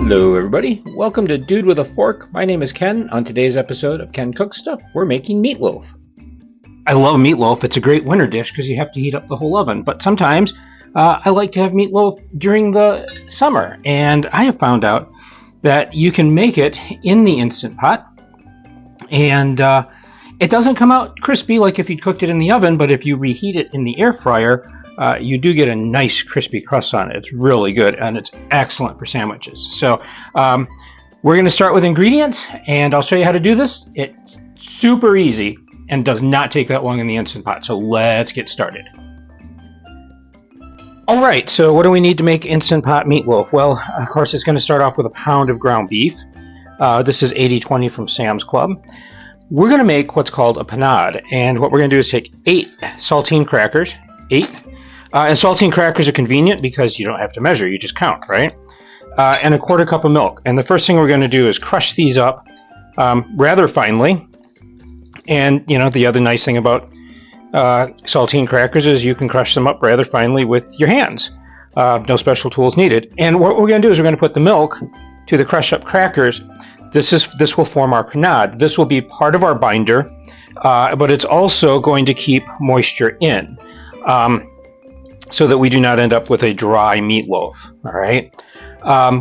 Hello everybody, welcome to Dude with a Fork. My name is Ken. On today's episode of Ken Cooks Stuff, we're making meatloaf. I love meatloaf. It's a great winter dish because you have to heat up the whole oven, but sometimes I like to have meatloaf during the summer, and I have found out that you can make it in the Instant Pot, and it doesn't come out crispy like if you cooked it in the oven, but if you reheat it in the air fryer, you do get a nice crispy crust on it. It's really good, and it's excellent for sandwiches. So we're going to start with ingredients, and I'll show you how to do this. It's super easy and does not take that long in the Instant Pot. So let's get started. All right, so what do we need to make Instant Pot meatloaf? Well, of course, it's going to start off with a pound of ground beef. This is 80/20 from Sam's Club. We're going to make what's called a panade, and what we're going to do is take 8 saltine crackers, 8. And saltine crackers are convenient because you don't have to measure, you just count, right? And a 1/4 cup of milk. And the first thing we're going to do is crush these up rather finely. And, you know, the other nice thing about saltine crackers is you can crush them up rather finely with your hands. No special tools needed. And what we're going to do is we're going to put the milk to the crushed up crackers. This will form our panade. This will be part of our binder, but it's also going to keep moisture in. So that we do not end up with a dry meatloaf, all right?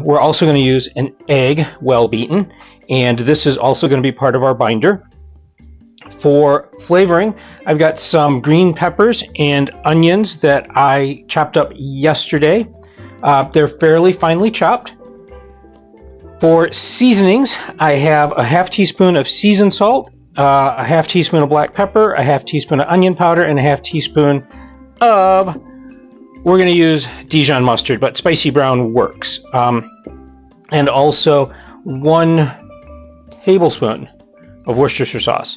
We're also going to use an egg, well beaten, and this is also going to be part of our binder. For flavoring, I've got some green peppers and onions that I chopped up yesterday. They're fairly finely chopped. For seasonings, I have a 1/2 teaspoon of seasoned salt, a 1/2 teaspoon of black pepper, a 1/2 teaspoon of onion powder, and a 1/2 teaspoon of... We're going to use Dijon mustard, but spicy brown works. And also 1 tablespoon of Worcestershire sauce.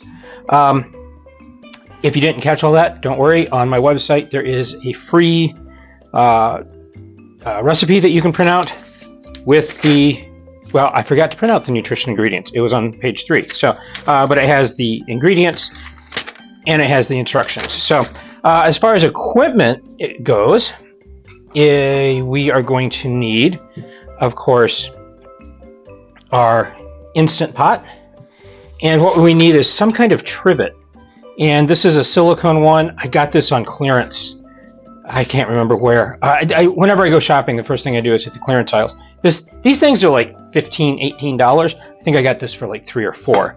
If you didn't catch all that, don't worry. On my website, there is a free recipe that you can print out with the... Well, I forgot to print out the nutrition ingredients. It was on page 3. So, but it has the ingredients and it has the instructions. So, as far as equipment it goes, we are going to need, of course, our Instant Pot. And what we need is some kind of trivet. And this is a silicone one. I got this on clearance. I can't remember where. Whenever I go shopping, the first thing I do is hit the clearance aisles. These things are like $15, $18. I think I got this for like 3 or 4.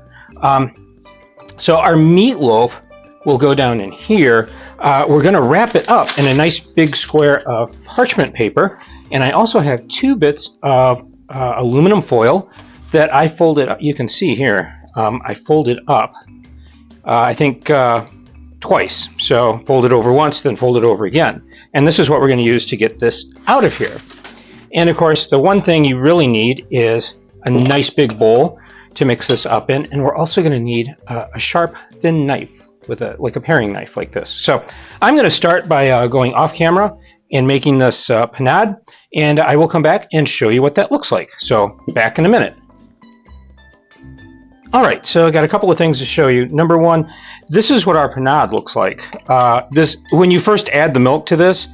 So our meatloaf will go down in here. We're going to wrap it up in a nice big square of parchment paper. And I also have 2 bits of aluminum foil that I folded up. You can see here, I folded up, I think, twice. So fold it over once, then fold it over again. And this is what we're going to use to get this out of here. And of course, the one thing you really need is a nice big bowl to mix this up in. And we're also going to need a sharp, thin knife with like a paring knife like this. So I'm going to start by going off camera and making this panade, and I will come back and show you what that looks like. So back in a minute. All right, so I got a couple of things to show you. Number one, this is what our panade looks like. When you first add the milk to this,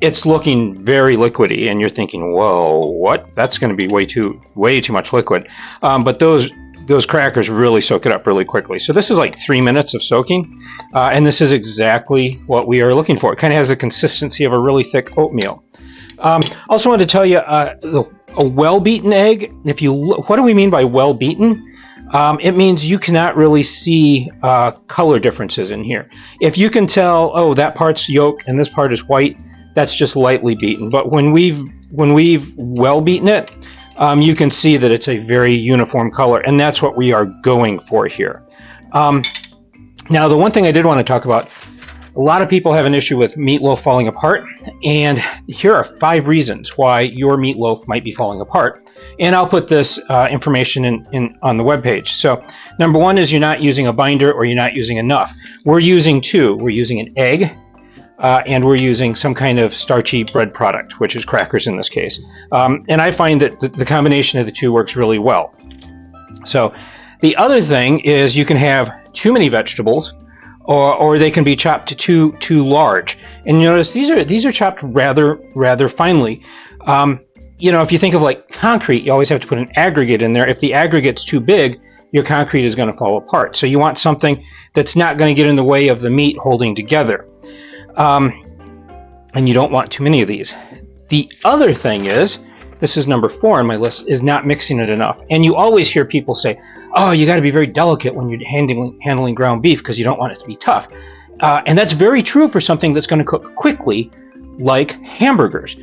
it's looking very liquidy, and you're thinking, whoa, what? That's going to be way too much liquid. But those crackers really soak it up really quickly. So this is like 3 minutes of soaking, and this is exactly what we are looking for. It kind of has the consistency of a really thick oatmeal. Also wanted to tell you, a well-beaten egg, what do we mean by well-beaten? It means you cannot really see color differences in here. If you can tell, oh, that part's yolk and this part is white, that's just lightly beaten. But when we've well beaten it, you can see that it's a very uniform color, and that's what we are going for here. Now, the one thing I did want to talk about, a lot of people have an issue with meatloaf falling apart, and here are 5 reasons why your meatloaf might be falling apart. And I'll put this information in on the webpage. So, number 1 is you're not using a binder or you're not using enough. We're using 2. We're using an egg, and we're using some kind of starchy bread product, which is crackers in this case. And I find that the combination of the 2 works really well. So, the other thing is you can have too many vegetables, or they can be chopped too large. And you notice these are chopped rather finely. you know, if you think of like concrete, you always have to put an aggregate in there. If the aggregate's too big, your concrete is going to fall apart. So you want something that's not going to get in the way of the meat holding together. And you don't want too many of these. The other thing is, this is number 4 on my list, is not mixing it enough. And you always hear people say, oh, you got to be very delicate when you're handling ground beef because you don't want it to be tough. And that's very true for something that's going to cook quickly, like hamburgers.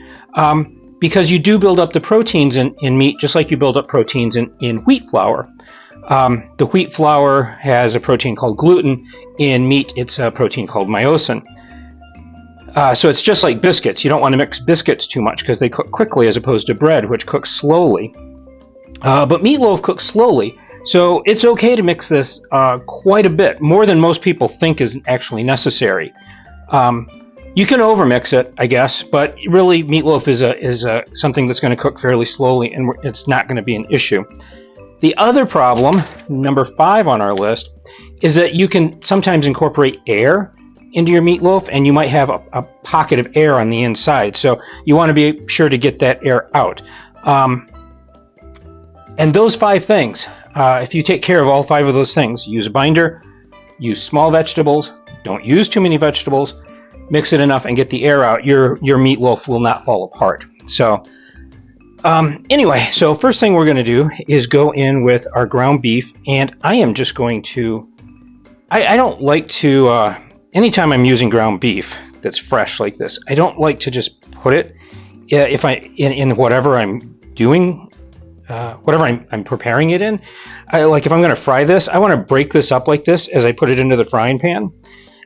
Because you do build up the proteins in meat just like you build up proteins in wheat flour. The wheat flour has a protein called gluten. In meat, it's a protein called myosin. So it's just like biscuits. You don't want to mix biscuits too much because they cook quickly as opposed to bread, which cooks slowly. But meatloaf cooks slowly, so it's okay to mix this quite a bit, more than most people think is actually necessary. You can overmix it, I guess, but really meatloaf is something that's going to cook fairly slowly, and it's not going to be an issue. The other problem, number 5 on our list, is that you can sometimes incorporate air into your meatloaf, and you might have a pocket of air on the inside. So you want to be sure to get that air out. And those 5 things, if you take care of all 5 of those things, use a binder, use small vegetables, don't use too many vegetables, mix it enough and get the air out, your meatloaf will not fall apart. So anyway, so first thing we're going to do is go in with our ground beef, and I am just going to, I don't like to, anytime I'm using ground beef that's fresh like this, I don't like to just put it in whatever I'm doing, whatever I'm preparing it in. Like if I'm going to fry this, I want to break this up like this as I put it into the frying pan.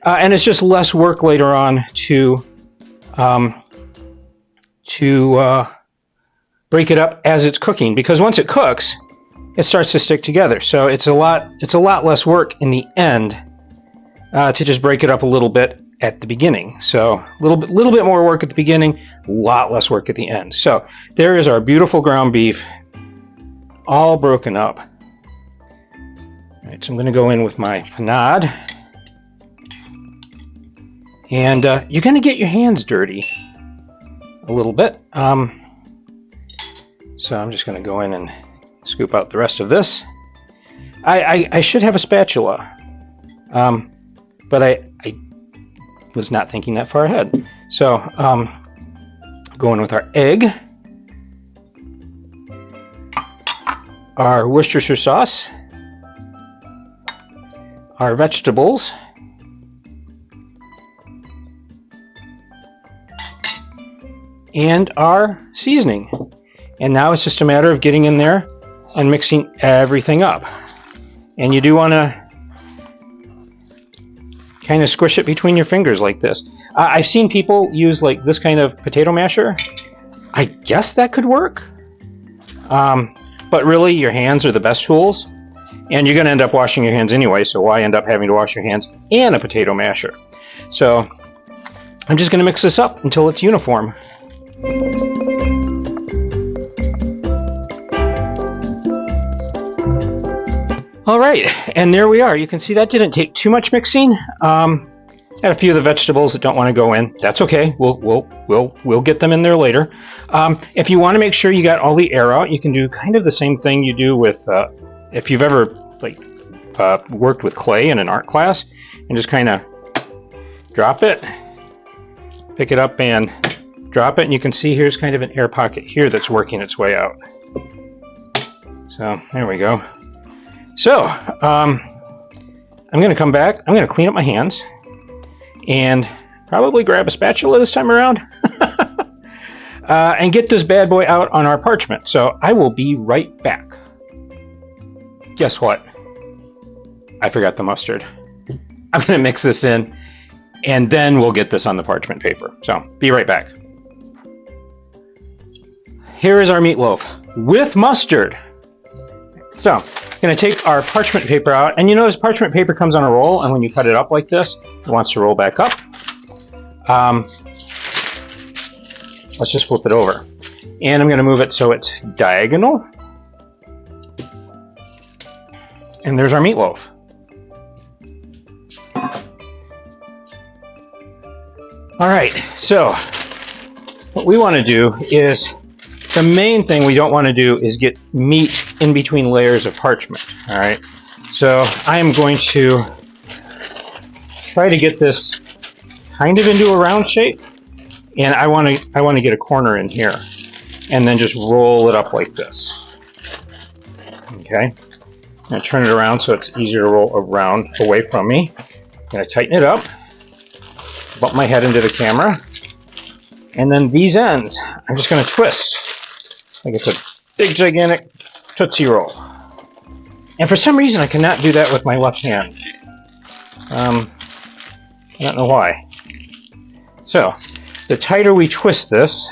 And it's just less work later on to break it up as it's cooking, because once it cooks, it starts to stick together. So it's a lot less work in the end to just break it up a little bit at the beginning. So a little bit more work at the beginning, a lot less work at the end. So there is our beautiful ground beef, all broken up. All right, so I'm going to go in with my panade. And you're going to get your hands dirty a little bit. So I'm just going to go in and scoop out the rest of this. I should have a spatula, but I was not thinking that far ahead. So go in with our egg, our Worcestershire sauce, our vegetables, and our seasoning. And now it's just a matter of getting in there and mixing everything up. And you do want to kind of squish it between your fingers like this. I've seen people use like this kind of potato masher. I guess that could work. But really, your hands are the best tools. And you're going to end up washing your hands anyway, so why end up having to wash your hands and a potato masher? So I'm just going to mix this up until it's uniform. All right, and there we are. You can see that didn't take too much mixing. Had a few of the vegetables that don't want to go in. That's okay. We'll get them in there later. If you want to make sure you got all the air out, you can do kind of the same thing you do with if you've ever worked with clay in an art class, and just kind of drop it, pick it up, and drop it, and you can see here's kind of an air pocket here that's working its way out. So there we go. So I'm going to come back. I'm going to clean up my hands and probably grab a spatula this time around and get this bad boy out on our parchment. So I will be right back. Guess what? I forgot the mustard. I'm going to mix this in, and then we'll get this on the parchment paper. So be right back. Here is our meatloaf with mustard. So I'm going to take our parchment paper out, and you notice parchment paper comes on a roll, and when you cut it up like this, it wants to roll back up. Let's just flip it over. And I'm going to move it so it's diagonal. And there's our meatloaf. All right, so what we want to do is the main thing we don't want to do is get meat in between layers of parchment. All right, so I am going to try to get this kind of into a round shape, and I want to get a corner in here, and then just roll it up like this. Okay, I'm going to turn it around so it's easier to roll around away from me. I'm going to tighten it up, bump my head into the camera, and then these ends, I'm just going to twist like it's a big, gigantic Tootsie Roll. And for some reason, I cannot do that with my left hand. I don't know why. So, the tighter we twist this,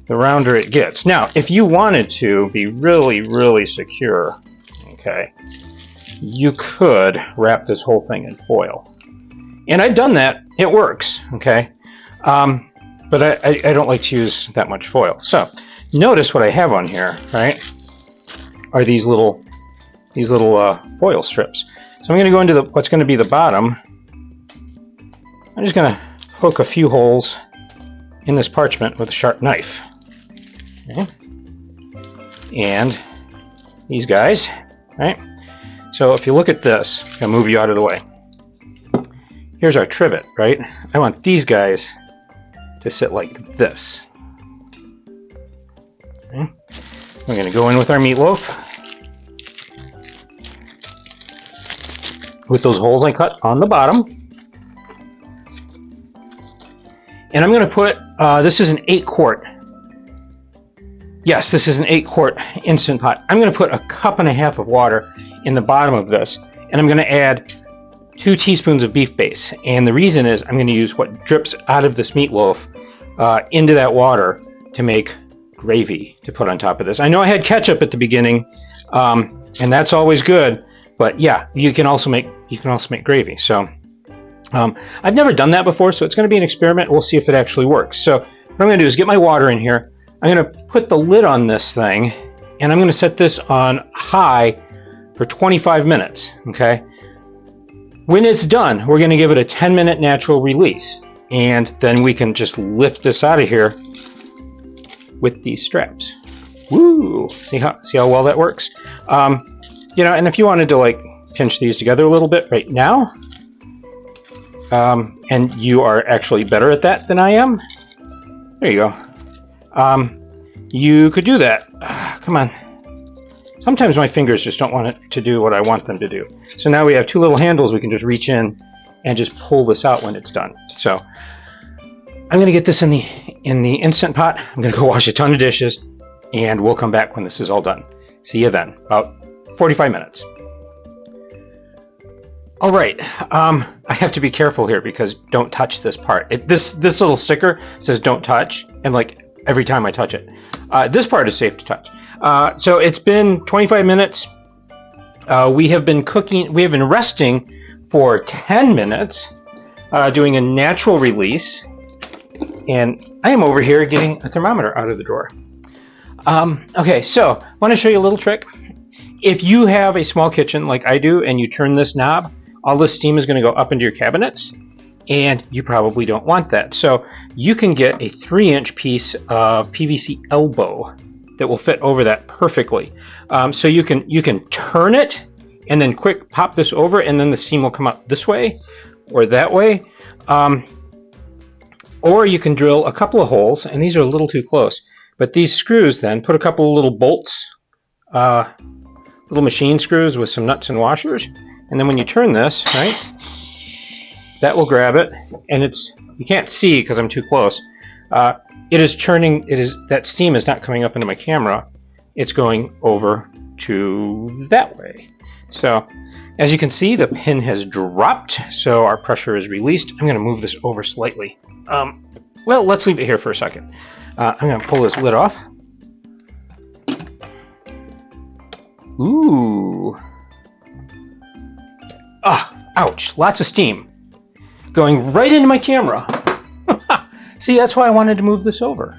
the rounder it gets. Now, if you wanted to be really, really secure, okay, you could wrap this whole thing in foil. And I've done that. It works, okay? But I don't like to use that much foil. So, notice what I have on here, right, are these little foil strips. So I'm going to go into what's going to be the bottom. I'm just going to hook a few holes in this parchment with a sharp knife. Okay. And these guys, right? So if you look at this, I'm going to move you out of the way. Here's our trivet, right? I want these guys to sit like this. Okay. We're going to go in with our meatloaf with those holes I cut on the bottom. And I'm going to put, this is an 8-quart. Yes, this is an 8-quart Instant Pot. I'm going to put 1.5 cups of water in the bottom of this, and I'm going to add 2 teaspoons of beef base. And the reason is I'm going to use what drips out of this meatloaf into that water to make gravy to put on top of this. I know I had ketchup at the beginning, and that's always good. But yeah, you can also make gravy. So I've never done that before, so it's going to be an experiment. We'll see if it actually works. So what I'm going to do is get my water in here. I'm going to put the lid on this thing, and I'm going to set this on high for 25 minutes. Okay. When it's done, we're going to give it a 10-minute natural release, and then we can just lift this out of here with these straps. Woo! See how well that works? You know, and if you wanted to like pinch these together a little bit right now, and you are actually better at that than I am, there you go. You could do that. Come on. Sometimes my fingers just don't want it to do what I want them to do. So now we have 2 little handles we can just reach in and just pull this out when it's done. So I'm going to get this in the Instant Pot. I'm going to go wash a ton of dishes, and we'll come back when this is all done. See you then. About 45 minutes. All right, I have to be careful here because don't touch this part. This little sticker says don't touch, and like every time I touch it. This part is safe to touch. So it's been 25 minutes. We have been resting for 10 minutes, doing a natural release, and I am over here getting a thermometer out of the drawer. Okay, so I want to show you a little trick. If you have a small kitchen like I do and you turn this knob, all this steam is going to go up into your cabinets, and you probably don't want that. So you can get a 3-inch piece of PVC elbow that will fit over that perfectly. So you can turn it and then quick pop this over, and then the steam will come up this way or that way. Or you can drill a couple of holes, and these are a little too close. But these screws then, put a couple of little bolts, little machine screws with some nuts and washers, and then when you turn this, right, that will grab it, and you can't see because I'm too close. It is turning. That steam is not coming up into my camera. It's going over to that way. So as you can see, the pin has dropped, so our pressure is released. I'm going to move this over slightly. Well, let's leave it here for a second. I'm going to pull this lid off. Ooh. Ah, ouch. Lots of steam going right into my camera. See, that's why I wanted to move this over.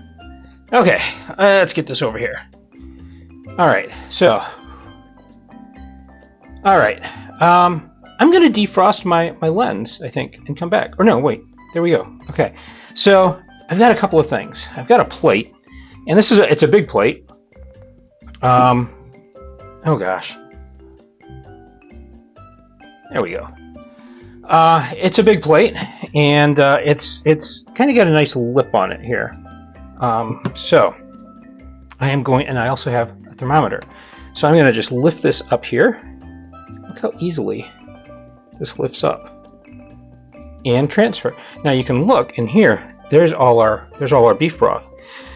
Okay, let's get this over here. All right, so. All right. I'm going to defrost my lens, I think, and come back. Or no, wait. There we go. Okay. So I've got a couple of things. I've got a plate, And this is it's a big plate. Oh gosh. There we go. It's a big plate, and it's kind of got a nice lip on it here. So I am going, and I also have a thermometer. So I'm going to just lift this up here. Look how easily this lifts up and transfer. Now you can look in here. There's all our beef broth.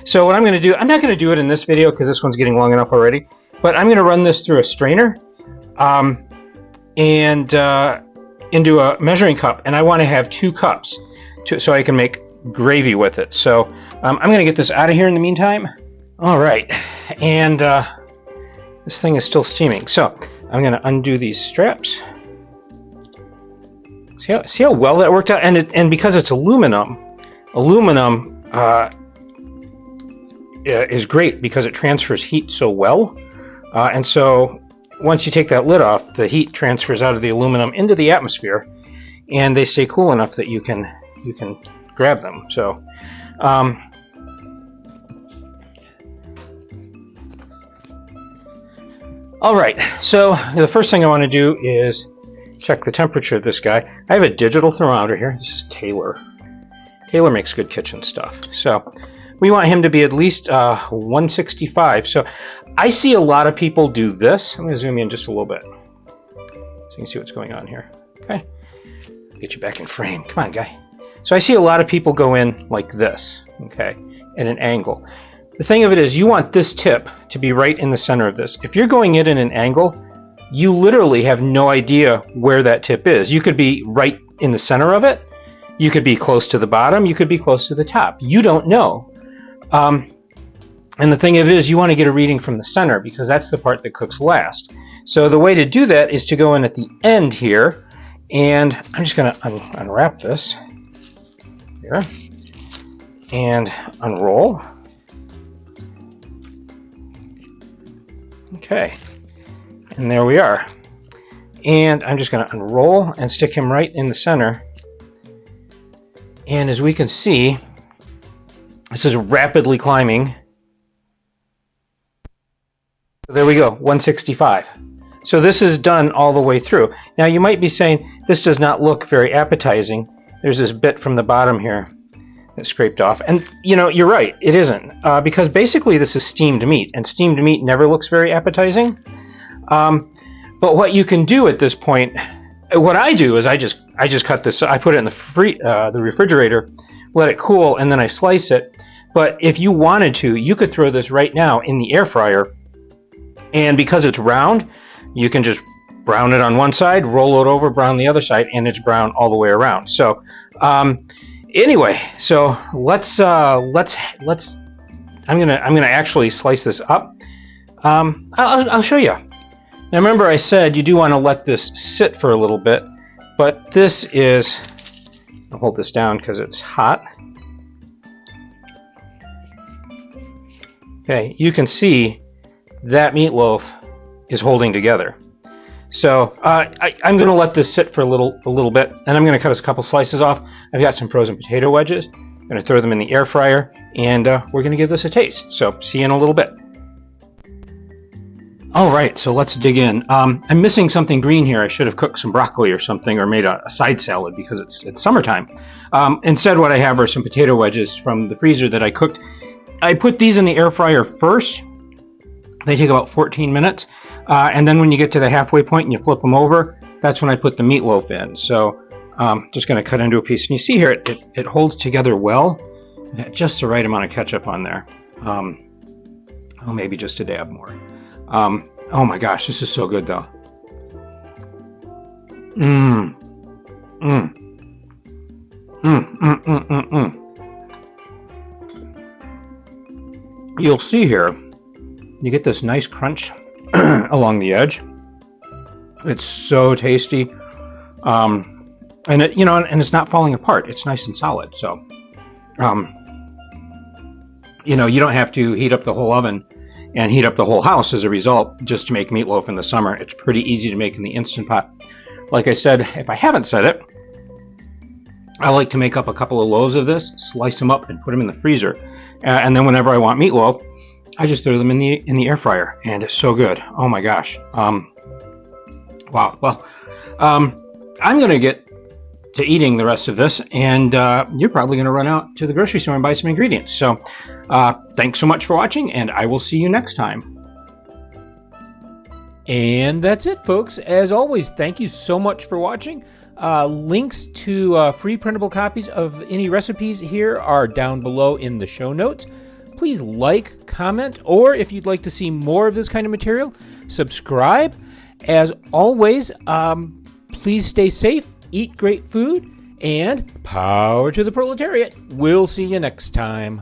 So what I'm going to do, I'm not going to do it in this video because this one's getting long enough already. But I'm going to run this through a strainer, and into a measuring cup, and I want to have 2 cups so I can make gravy with it. So I'm going to get this out of here in the meantime. All right, and this thing is still steaming, so I'm going to undo these straps. See how well that worked out, and because it's aluminum is great because it transfers heat so well, and so once you take that lid off, the heat transfers out of the aluminum into the atmosphere, and they stay cool enough that you can grab them. So, all right. So the first thing I want to do is check the temperature of this guy. I have a digital thermometer here. This is Taylor. Taylor makes good kitchen stuff. So we want him to be at least 165. So I see a lot of people do this. I'm going to zoom in just a little bit so you can see what's going on here. Okay, get you back in frame. Come on, guy. So I see a lot of people go in like this, okay, at an angle. The thing of it is, you want this tip to be right in the center of this. If you're going in at an angle, you literally have no idea where that tip is. You could be right in the center of it. You could be close to the bottom. You could be close to the top. You don't know. And the thing of it is, you want to get a reading from the center because that's the part that cooks last. So the way to do that is to go in at the end here, and I'm just going to unwrap this here and unroll. Okay, and there we are. And I'm just going to unroll and stick him right in the center. And as we can see, this is rapidly climbing. There we go, 165. So this is done all the way through. Now you might be saying, this does not look very appetizing. There's this bit from the bottom here that scraped off. And you know, you're right, it isn't. Because basically this is steamed meat, and steamed meat never looks very appetizing. But what you can do at this point, what I do is I just cut this, I put it in the refrigerator, let it cool, and then I slice it. But if you wanted to, you could throw this right now in the air fryer, and because it's round, you can just brown it on one side, roll it over, brown the other side, and it's brown all the way around. So anyway, so let's I'm gonna actually slice this up. I'll show you. Now remember, I said you do want to let this sit for a little bit, but this is, I'll hold this down because it's hot. Okay, you can see that meatloaf is holding together. So I'm going to let this sit for a little bit, and I'm going to cut us a couple slices off. I've got some frozen potato wedges. I'm going to throw them in the air fryer, and we're going to give this a taste. So see you in a little bit. All right, so let's dig in. I'm missing something green here. I should have cooked some broccoli or something, or made a side salad because it's summertime. Instead, what I have are some potato wedges from the freezer that I cooked. I put these in the air fryer first. They take about 14 minutes. And then when you get to the halfway point and you flip them over, that's when I put the meatloaf in. So just going to cut into a piece. And you see here, it holds together well. Just the right amount of ketchup on there. Oh, maybe just a dab more. Oh my gosh, this is so good though. You'll see here, you get this nice crunch along the edge. It's so tasty, and it, and it's not falling apart. It's nice and solid. So, you don't have to heat up the whole oven and heat up the whole house as a result just to make meatloaf in the summer. It's pretty easy to make in the Instant Pot. Like I said, if I haven't said it, I like to make up a couple of loaves of this, slice them up, and put them in the freezer. And then whenever I want meatloaf, I just throw them in the air fryer, and it's so good. Oh my gosh. Wow. Well, I'm gonna get to eating the rest of this, and you're probably gonna run out to the grocery store and buy some ingredients. So, thanks so much for watching, and I will see you next time. And that's it, folks. As always, thank you so much for watching. Links to free printable copies of any recipes here are down below in the show notes. Please like, comment, or if you'd like to see more of this kind of material, subscribe. As always, please stay safe, eat great food, and power to the proletariat. We'll see you next time.